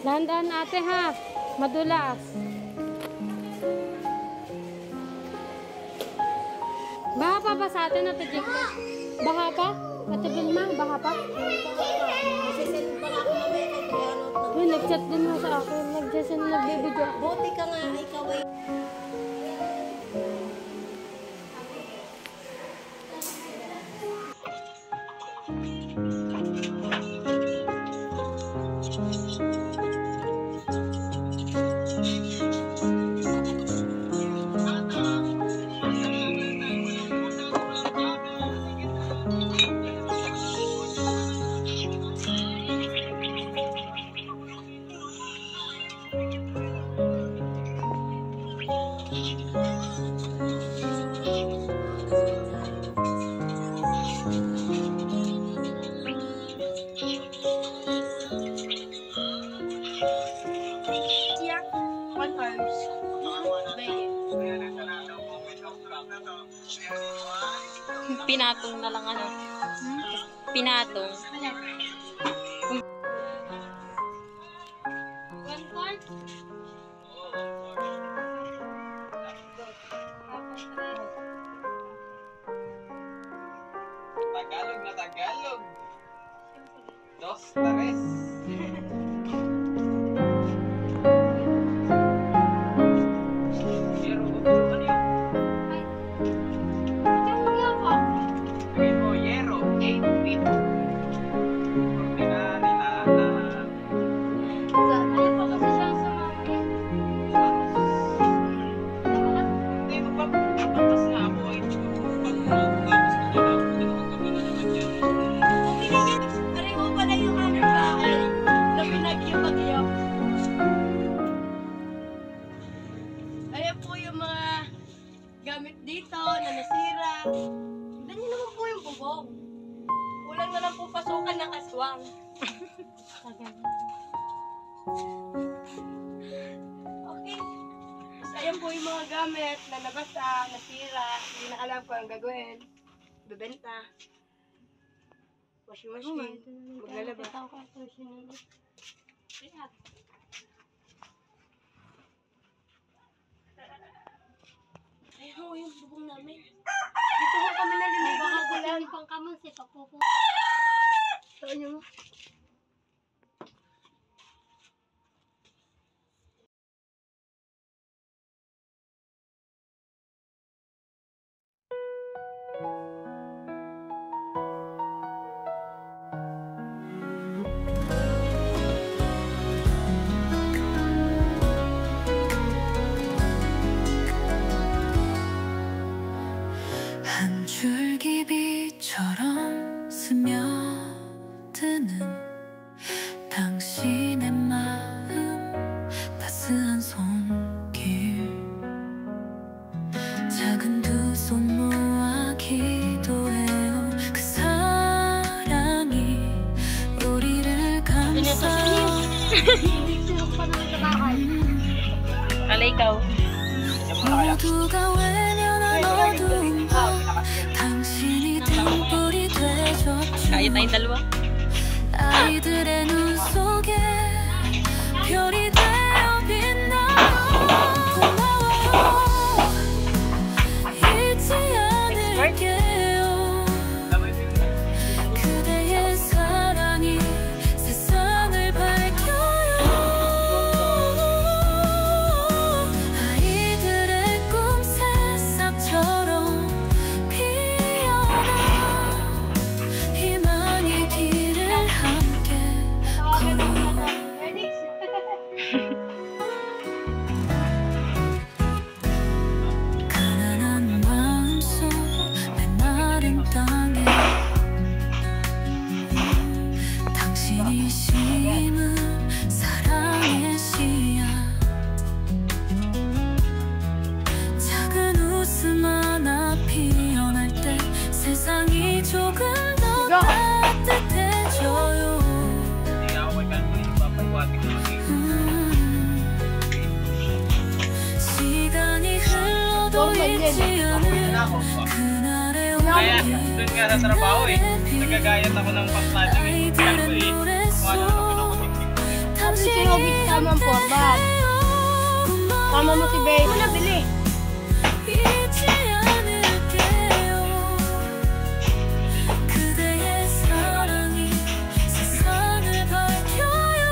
Dahan-dahan ate ha. Madulas. Baha pa ba sa atin Ate Jika? Baha pa? Ate Vilma, baha pa? Uy, nag-chat din mo sa akin. Nagbibidyo ako. Buti ka nga, ikaw ay... Pinatong na lang ano. Pinatong. Tagalog na Tagalog. Dos, tres. Gamit dito na nasira. Tignan niyo naman po yung bubong. Kulang na lang po pasukan ng aswang. Okay. So, ayan po yung mga gamit na nabasa, nasira. Hindi na alam ko ang gagawin. Bebenta. Washing machine. Maglalaba. Ayun ho, yung bubong namin. Dito ho kami naliligo. Baka gusto niyo pang kamon si Papupo. Saan nyo mo? 한 줄기 빛처럼 스며드는 당신의 마음 따스한 손길 작은 두 손 모아 기도해요 그 사랑이 우리를 감싸요 Alay ikaw. 모두가 외면한 어두운 밤 당신이 등불이 되줬죠 Kaya tayong dalawa. 아이들의 눈 속에 별이 되어 빛나요 고마워요 잊지 않을게요 그대의 사랑이 세상을 밝혀요 아이들의 꿈 새싹처럼 피어나 희망의 길을 함께 걸어요 가난한 마음속 메마른 땅에 당신이 심은 사랑의 씨앗 작은 웃음 하나 피어날 때 세상이 조금 더 따뜻해져요 시간이 흘러도 잊지 않을 그날의 Kaya, 온기 doon nga sa trabaho nagagayat ako ng pang-project 아이들의 노래 속 당신이 mo ang porbag. Tama mo si Babe. Ano bili? 잊지 않을게요. 그대의 사랑이 세상을 밝혀요.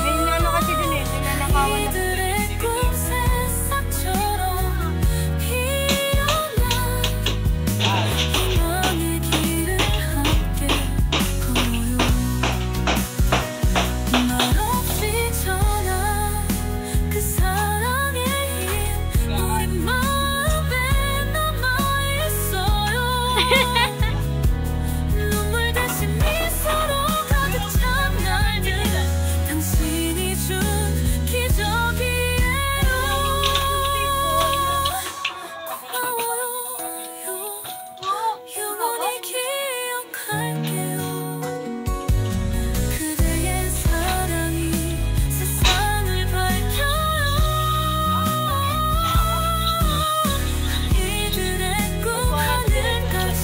May nano kasi dun eh. May nanakawan na. 이들의 꿈 새싹처럼 피어나 희망의 길을 함께 걸어요. 말없이 전한 그 사랑의 힘 우리 마음에 남아있어요. 눈물 대신 미소로 가득 찬 날들 당신이 준 기적이에요. 고마워요. 영원히 기억할게요. 그대의 사랑이 세상을 밝혀요. 이들의 꿈 하늘까지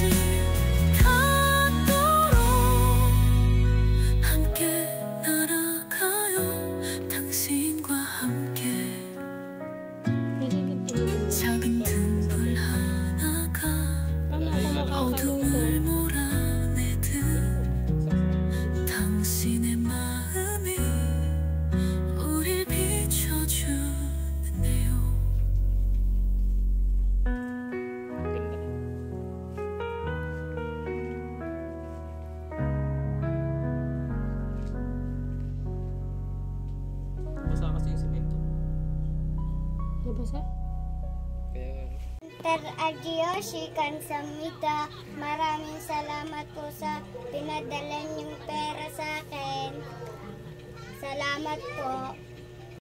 닿도록 함께 날아가요. 당신과 함께 작은 등불 하나가 어둠을 몰아내듯 당신의 마음이 우릴 비춰주네요. Basa kasi yung simento. Nabasa? Kaya Adiyoshi Kansamnida, maraming salamat po sa pinadala niyong pera sa akin. Salamat po.